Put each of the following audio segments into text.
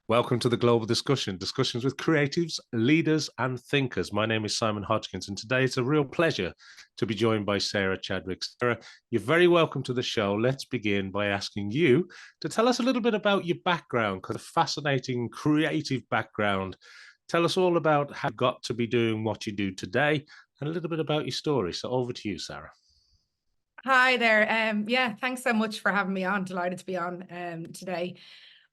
Welcome to the Global Discussion, discussions with creatives, leaders, and thinkers. My name is Simon Hodgkins, and today it's a real pleasure to be joined by Sarah Chadwick. Sarah, you're very welcome to the show. Let's begin by asking you to tell us a little bit about your background, because a fascinating creative background. Tell us all about how you got to be doing what you do today and a little bit about your story. So over to you, Sarah. Hi there. Yeah, thanks so much for having me on. Delighted to be on today.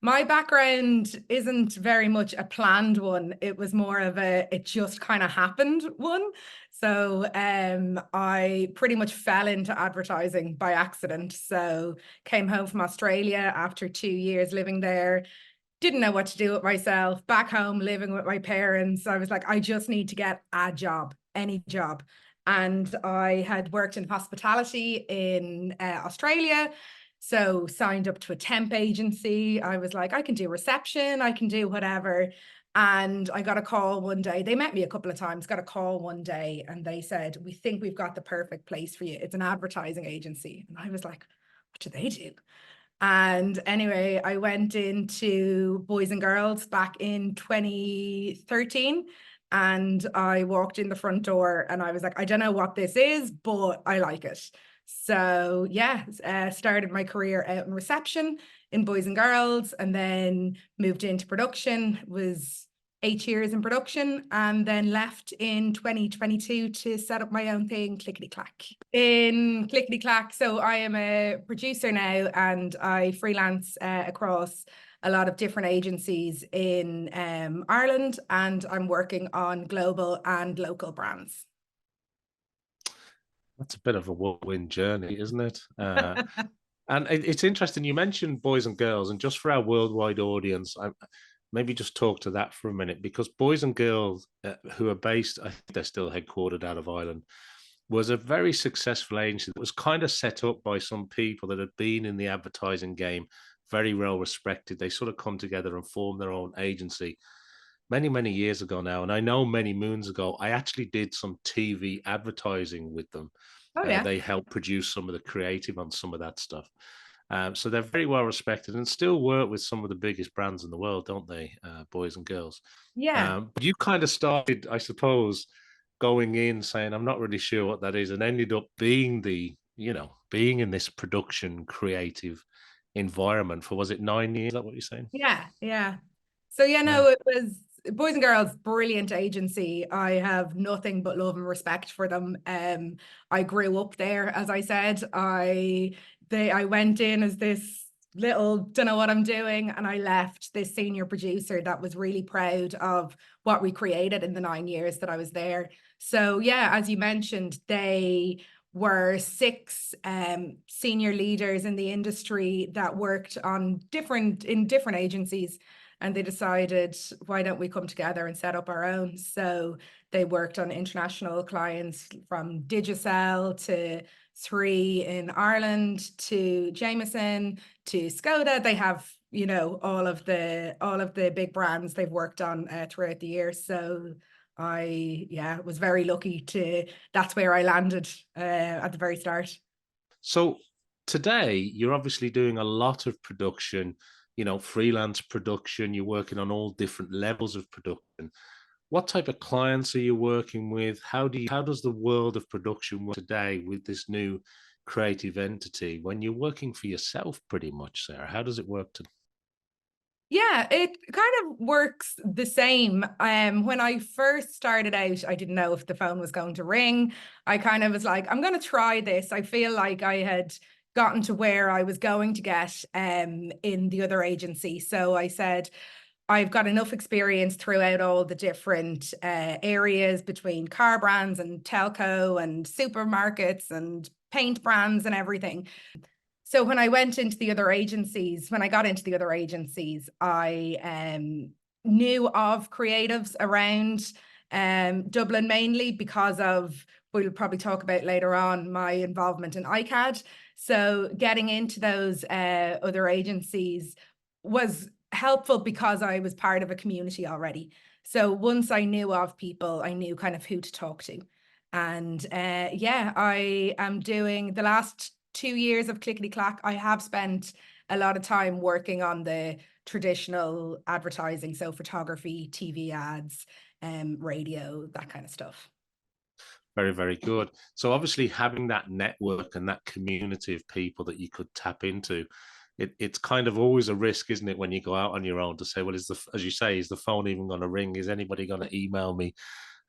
My background isn't very much a planned one. It was more of it just kind of happened one. So I pretty much fell into advertising by accident. So came home from Australia after 2 years living there. Didn't know what to do with myself. Back home living with my parents. I was like, I just need to get a job, any job. And I had worked in hospitality in Australia. So signed up to a temp agency. I was like, I can do reception, I can do whatever. And I got a call one day. They met me a couple of times, got a call one day, and they said, we think we've got the perfect place for you. It's an advertising agency. And I was like, what do they do? And anyway, I went into Boys and Girls back in 2013, and I walked in the front door and I was like, I don't know what this is, but I like it. So yeah, started my career out in reception in Boys and Girls, and then moved into production, was 8 years in production, and then left in 2022 to set up my own thing, Clickety Clack. In Clickety Clack, so I am a producer now, and I freelance across a lot of different agencies in Ireland, and I'm working on global and local brands. That's a bit of a whirlwind journey, isn't it? And it's interesting. You mentioned Boys and Girls, and just for our worldwide audience, maybe just talk to that for a minute, because Boys and Girls, who are based, I think they're still headquartered out of Ireland, was a very successful agency that was kind of set up by some people that had been in the advertising game, very well respected. They sort of come together and form their own agency many, many years ago now. And I know many moons ago, I actually did some TV advertising with them. Oh yeah. They helped produce some of the creative on some of that stuff. So they're very well respected and still work with some of the biggest brands in the world, don't they, Boys and Girls? Yeah. But you kind of started, I suppose, going in saying, I'm not really sure what that is, and ended up being being in this production creative environment for, was it 9 years? Is that what you're saying? Yeah. Yeah. So yeah, Yeah. no, it was Boys and Girls, brilliant agency. I have nothing but love and respect for them. I grew up there, as I said. I went in as this little don't know what I'm doing, and I left this senior producer that was really proud of what we created in the 9 years that I was there. So yeah, as you mentioned, they were six senior leaders in the industry that worked on different agencies, and they decided, why don't we come together and set up our own? So they worked on international clients from Digicel to Three in Ireland to Jameson to Skoda. They have, all of the big brands they've worked on throughout the years. So I was very lucky that's where I landed at the very start. So today you're obviously doing a lot of production, freelance production. You're working on all different levels of production. What type of clients are you working with? How does the world of production work today with this new creative entity when you're working for yourself pretty much, Sarah? How does it work today? Yeah, it kind of works the same. When I first started out, I didn't know if the phone was going to ring. I kind of was like, I'm going to try this. I feel like I had gotten to where I was going to get in the other agency. So I said, I've got enough experience throughout all the different areas between car brands and telco and supermarkets and paint brands and everything. So when I went into the other agencies, when I got into the other agencies, I knew of creatives around Dublin, mainly because of, we'll probably talk about later on, my involvement in Icad. So getting into those other agencies was helpful because I was part of a community already. So once I knew of people, I knew kind of who to talk to. And yeah, I am doing the last 2 years of Clickety Clack. I have spent a lot of time working on the traditional advertising. So photography, TV ads, radio, that kind of stuff. Very, very good. So obviously having that network and that community of people that you could tap into, it's kind of always a risk, isn't it, when you go out on your own to say, well, as you say, is the phone even going to ring? Is anybody going to email me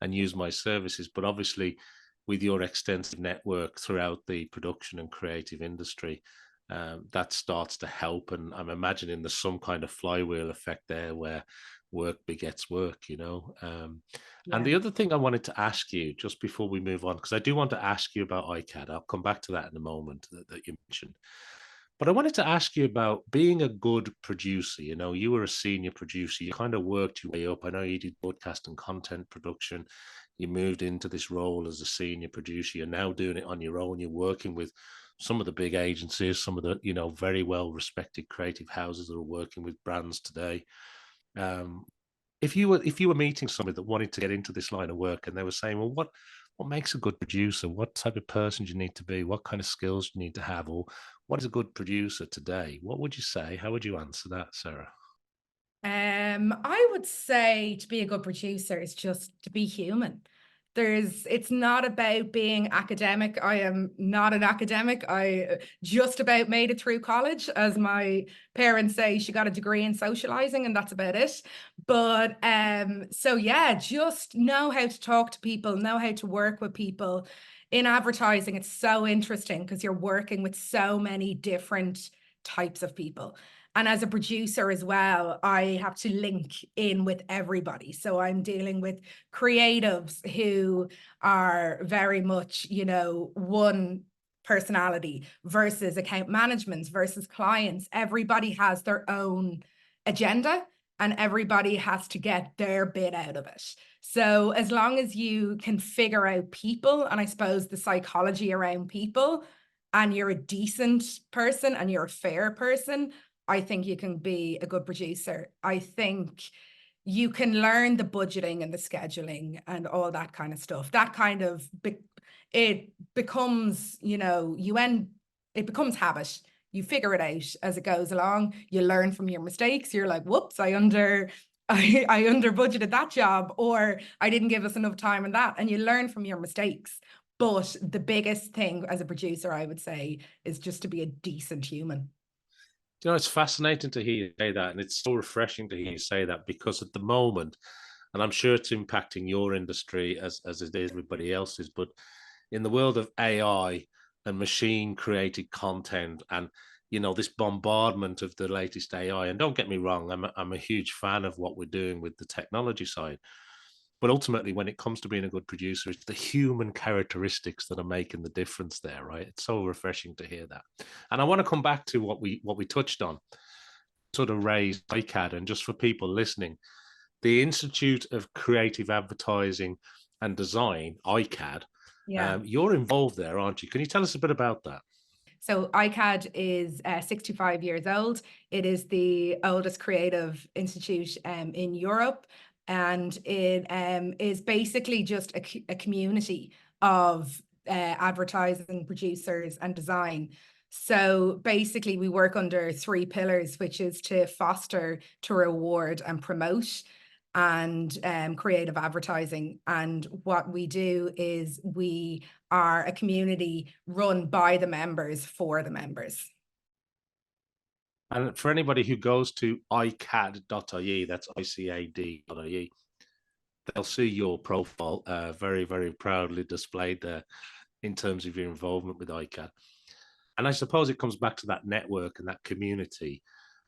and use my services? But obviously with your extensive network throughout the production and creative industry, that starts to help. And I'm imagining there's some kind of flywheel effect there where work begets work, And the other thing I wanted to ask you just before we move on, because I do want to ask you about Icad. I'll come back to that in a moment that you mentioned. But I wanted to ask you about being a good producer. You were a senior producer. You kind of worked your way up. I know you did broadcast and content production. You moved into this role as a senior producer. You're now doing it on your own. You're working with some of the big agencies, some of the, very well respected creative houses that are working with brands today. If you were meeting somebody that wanted to get into this line of work and they were saying, well, what makes a good producer? What type of person do you need to be? What kind of skills do you need to have? Or what is a good producer today? What would you say? How would you answer that, Sarah? I would say to be a good producer is just to be human. It's not about being academic. I am not an academic. I just about made it through college. As my parents say, she got a degree in socializing and that's about it. But so yeah, just know how to talk to people, know how to work with people. In advertising, it's so interesting because you're working with so many different types of people. And as a producer as well, I have to link in with everybody. So I'm dealing with creatives who are very much, one personality versus account management versus clients. Everybody has their own agenda and everybody has to get their bit out of it. So as long as you can figure out people, and I suppose the psychology around people, and you're a decent person and you're a fair person, I think you can be a good producer. I think you can learn the budgeting and the scheduling and all that kind of stuff. That kind of, it becomes, it becomes habit. You figure it out as it goes along. You learn from your mistakes. You're like, whoops, I under budgeted that job, or I didn't give us enough time in that. And you learn from your mistakes. But the biggest thing as a producer, I would say, is just to be a decent human. It's fascinating to hear you say that. And it's so refreshing to hear you say that because at the moment, and I'm sure it's impacting your industry as it is everybody else's, but in the world of AI and machine created content and, this bombardment of the latest AI, and don't get me wrong, I'm a huge fan of what we're doing with the technology side. But ultimately, when it comes to being a good producer, it's the human characteristics that are making the difference there, right? It's so refreshing to hear that. And I want to come back to what we touched on, sort of raise Icad, and just for people listening, the Institute of Creative Advertising and Design, Icad. Yeah. You're involved there, aren't you? Can you tell us a bit about that? So Icad is 65 years old. It is the oldest creative institute in Europe. And it is basically just a community of advertising producers and design. So basically we work under 3 pillars, which is to foster, to reward and promote and creative advertising. And what we do is we are a community run by the members for the members. And for anybody who goes to icad.ie, that's ICAD.ie, they'll see your profile very, very proudly displayed there in terms of your involvement with Icad. And I suppose it comes back to that network and that community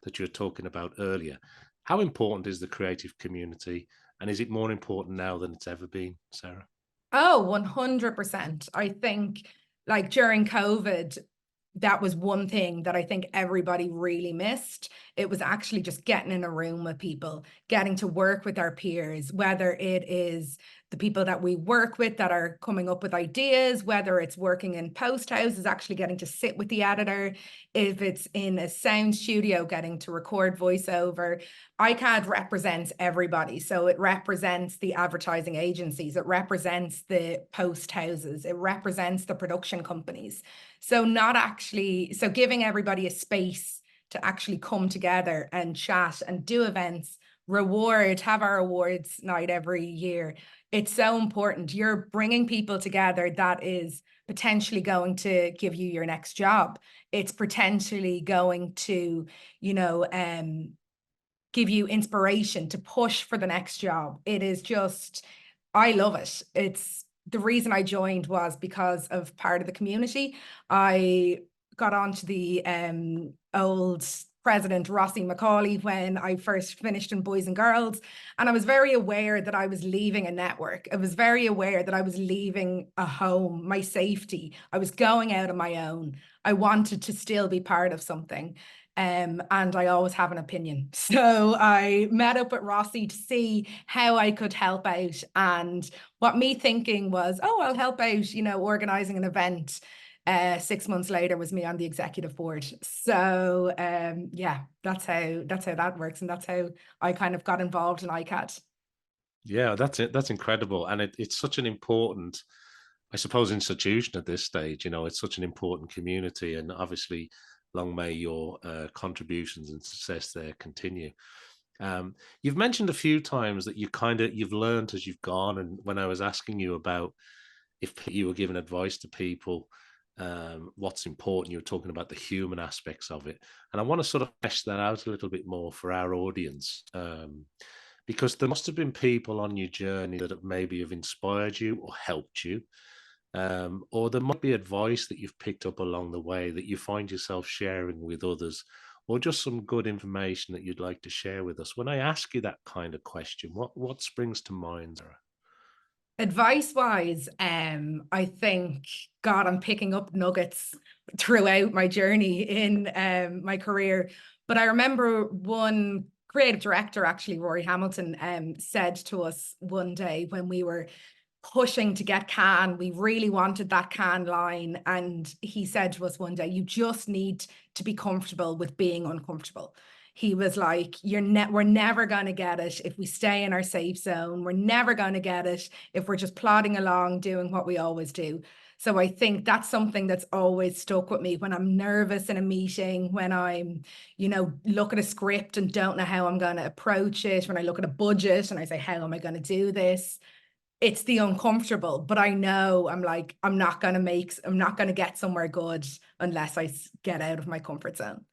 that you were talking about earlier. How important is the creative community? And is it more important now than it's ever been, Sarah? Oh, 100%. I think like during COVID, that was one thing that I think everybody really missed. It was actually just getting in a room with people, getting to work with our peers, whether it is the people that we work with that are coming up with ideas, whether it's working in post houses, actually getting to sit with the editor, if it's in a sound studio, getting to record voiceover. Icad represents everybody. So it represents the advertising agencies, it represents the post houses, it represents the production companies. So giving everybody a space to actually come together and chat and do events, have our awards night every year. It's so important. You're bringing people together that is potentially going to give you your next job. It's potentially going to, give you inspiration to push for the next job. It is just, I love it. It's the reason I joined was because of part of the community. I got onto the old president, Rossi Macaulay, when I first finished in Boys and Girls. And I was very aware that I was leaving a network. I was very aware that I was leaving a home, my safety. I was going out on my own. I wanted to still be part of something. And I always have an opinion. So I met up with Rossi to see how I could help out. And what me thinking was, oh, I'll help out, organizing an event. 6 months later was me on the executive board. So yeah, that's how that works. And that's how I kind of got involved in Icad. Yeah, that's it. That's incredible. And it's such an important, I suppose, institution at this stage. It's such an important community. And obviously, long may your contributions and success there continue. You've mentioned a few times that you've learned as you've gone. And when I was asking you about if you were giving advice to people, what's important, you were talking about the human aspects of it. And I want to sort of flesh that out a little bit more for our audience. Because there must have been people on your journey that have inspired you or helped you. Or there might be advice that you've picked up along the way that you find yourself sharing with others, or just some good information that you'd like to share with us. When I ask you that kind of question, what springs to mind, Sarah? Advice wise, I think, God, I'm picking up nuggets throughout my journey in my career. But I remember one creative director, actually, Rory Hamilton, said to us one day when we were pushing to get Cannes, we really wanted that Cannes line. And he said to us one day, you just need to be comfortable with being uncomfortable. He was like, we're never going to get it if we stay in our safe zone. We're never going to get it if we're just plodding along, doing what we always do. So I think that's something that's always stuck with me when I'm nervous in a meeting, when I'm, look at a script and don't know how I'm going to approach it, when I look at a budget and I say, how am I going to do this? It's the uncomfortable, but I know I'm not going to get somewhere good unless I get out of my comfort zone.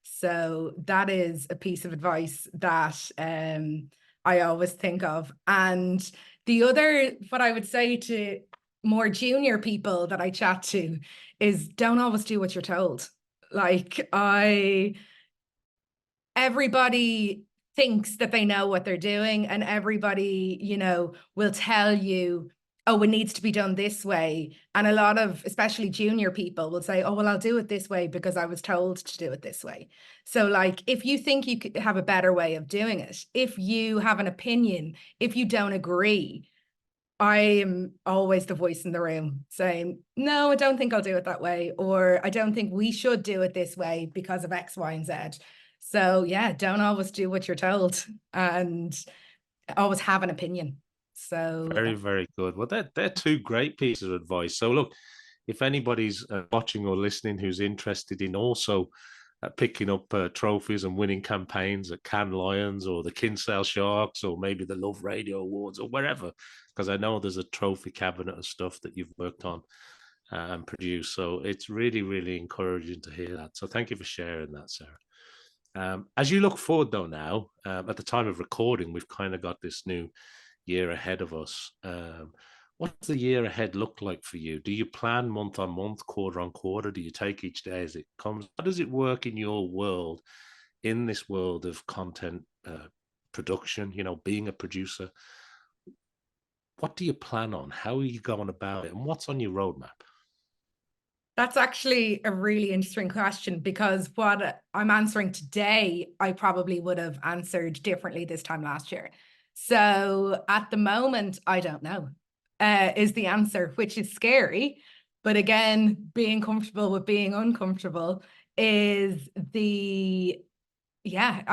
So that is a piece of advice that I always think of. And the other, what I would say to more junior people that I chat to is don't always do what you're told. Everybody thinks that they know what they're doing, and everybody, will tell you, oh, it needs to be done this way. And a lot of, especially junior people, will say, oh, well, I'll do it this way because I was told to do it this way. So if you think you could have a better way of doing it, if you have an opinion, if you don't agree, I am always the voice in the room saying, no, I don't think I'll do it that way. Or I don't think we should do it this way because of X, Y, and Z. So yeah, don't always do what you're told and always have an opinion. So Very, very good. Well, they're two great pieces of advice. So look, if anybody's watching or listening who's interested in also picking up trophies and winning campaigns at Cannes Lions or the Kinsale Sharks or maybe the Love Radio Awards or wherever, because I know there's a trophy cabinet of stuff that you've worked on and produced. So it's really, really encouraging to hear that. So thank you for sharing that, Sarah. As you look forward, though, now, at the time of recording, we've kind of got this new year ahead of us. What does the year ahead look like for you? Do you plan month on month, quarter on quarter? Do you take each day as it comes? How does it work in your world, in this world of content production, being a producer? What do you plan on? How are you going about it? And what's on your roadmap? that's actually a really interesting question, because what I'm answering today, I probably would have answered differently this time last year. So at the moment, I don't know, is the answer, which is scary. But again, being comfortable with being uncomfortable is I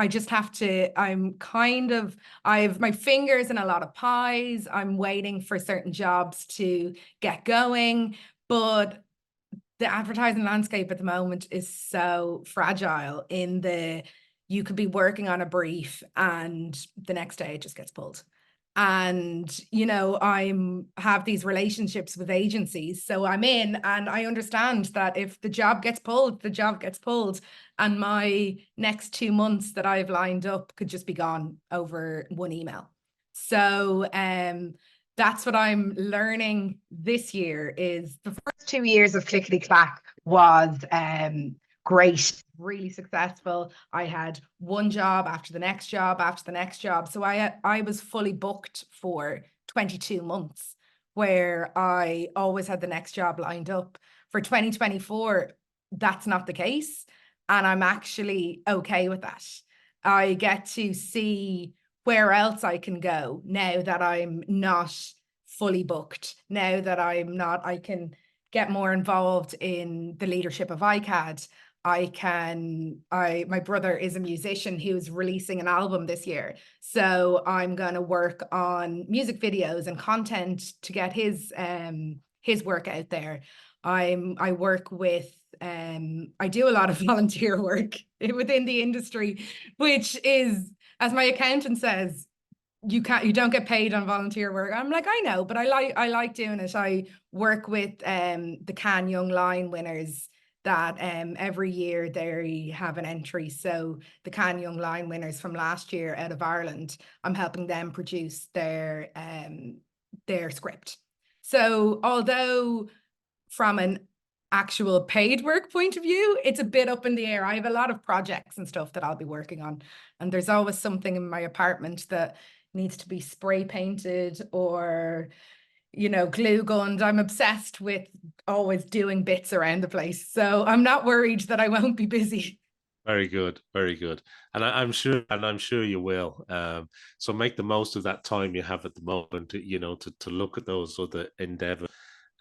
just have to, I've my fingers in a lot of pies. I'm waiting for certain jobs to get going, but the advertising landscape at the moment is so fragile in you could be working on a brief and the next day it just gets pulled. And, you know, have these relationships with agencies. So I'm in, and I understand that if the job gets pulled, the job gets pulled. And my next 2 months that I've lined up could just be gone over one email. So that's what I'm learning this year. Is the first 2 years of Clickety Clack was great, really successful. I had one job after the next job after the next job. So I was fully booked for 22 months, where I always had the next job lined up. For 2024, that's not the case. And I'm actually okay with that. I get to see where else I can go now that I'm not fully booked, now that I can get more involved in the leadership of Icad. My brother is a musician who's releasing an album this year. So I'm going to work on music videos and content to get his work out there. I work with, I do a lot of volunteer work within the industry, which is, as my accountant says, you don't get paid on volunteer work. I'm like, I know, but I like doing it. I work with the Cannes Young Line winners that every year they have an entry. So the Cannes Young Line winners from last year out of Ireland, I'm helping them produce their script. So although from an actual paid work point of view, it's a bit up in the air. I have a lot of projects and stuff that I'll be working on. And there's always something in my apartment that needs to be spray painted or, you know, glue gunned. I'm obsessed with always doing bits around the place. So I'm not worried that I won't be busy. Very good, very good. And I'm sure you will. So make the most of that time you have at the moment, you know, to look at those other endeavors.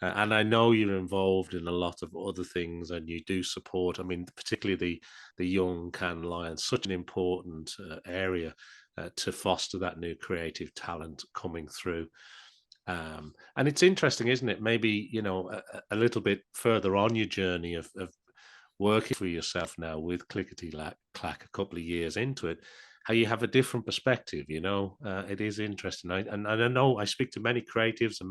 And I know you're involved in a lot of other things, and you do support. I mean, particularly the young Cannes Lions, such an important area to foster that new creative talent coming through. And it's interesting, isn't it? Maybe, you know, a little bit further on your journey of working for yourself now with Clickety Clack a couple of years into it, how you have a different perspective. You know, it is interesting. And I know I speak to many creatives and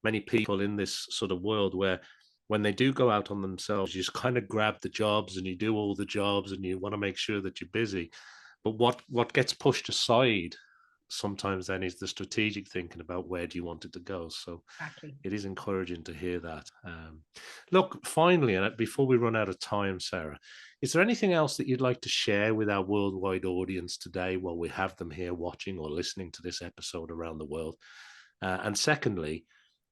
many people in this sort of world where when they do go out on themselves, you just kind of grab the jobs and you do all the jobs and you want to make sure that you're busy. But what gets pushed aside sometimes then is the strategic thinking about where do you want it to go. So Exactly. it is encouraging to hear that. Look, finally, and before we run out of time, Sarah, is there anything else that you'd like to share with our worldwide audience today while we have them here watching or listening to this episode around the world? And secondly,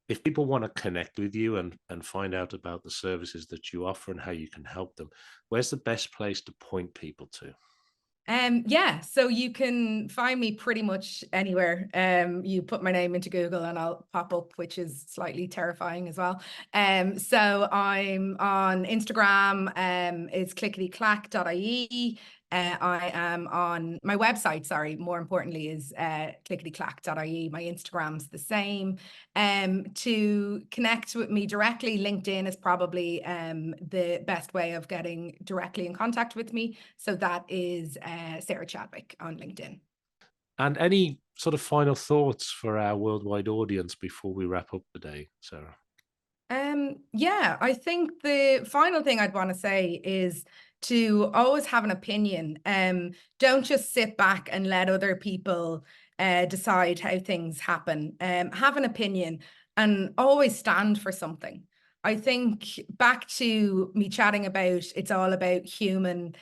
if people want to connect with you and find out about the services that you offer and how you can help them, where's the best place to point people to? Yeah, so you can find me pretty much anywhere. You put my name into Google and I'll pop up, which is slightly terrifying as well. So I'm on Instagram, it's clicketyclack.ie. I am on my website, sorry, more importantly, is clicketyclack.ie. My Instagram's the same. To connect with me directly, LinkedIn is probably the best way of getting directly in contact with me. So that is Sarah Chadwick on LinkedIn. And any sort of final thoughts for our worldwide audience before we wrap up today, Sarah? Yeah, I think the final thing I'd want to say is to always have an opinion. Don't just sit back and let other people decide how things happen. Have an opinion and always stand for something. I think back to me chatting about it's all about human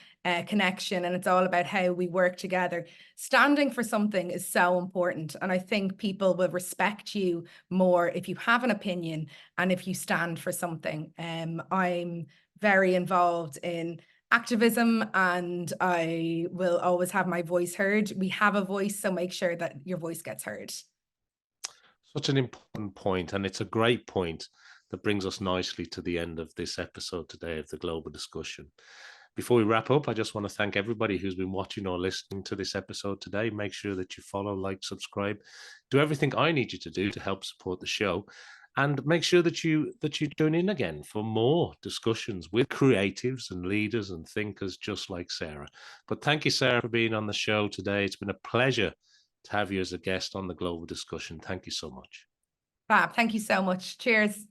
connection and it's all about how we work together. Standing for something is so important. And I think people will respect you more if you have an opinion and if you stand for something. I'm very involved in activism and I will always have my voice heard. We have a voice, so make sure that your voice gets heard. Such an important point, and it's a great point that brings us nicely to the end of this episode today of the Global Discussion. Before we wrap up, I just want to thank everybody who's been watching or listening to this episode today. Make sure that you follow, like, subscribe, do everything I need you to do to help support the show. And make sure that you tune in again for more discussions with creatives and leaders and thinkers just like Sarah. But thank you, Sarah, for being on the show today. It's been a pleasure to have you as a guest on the Global Discussion. Thank you so much. Fab. Thank you so much. Cheers.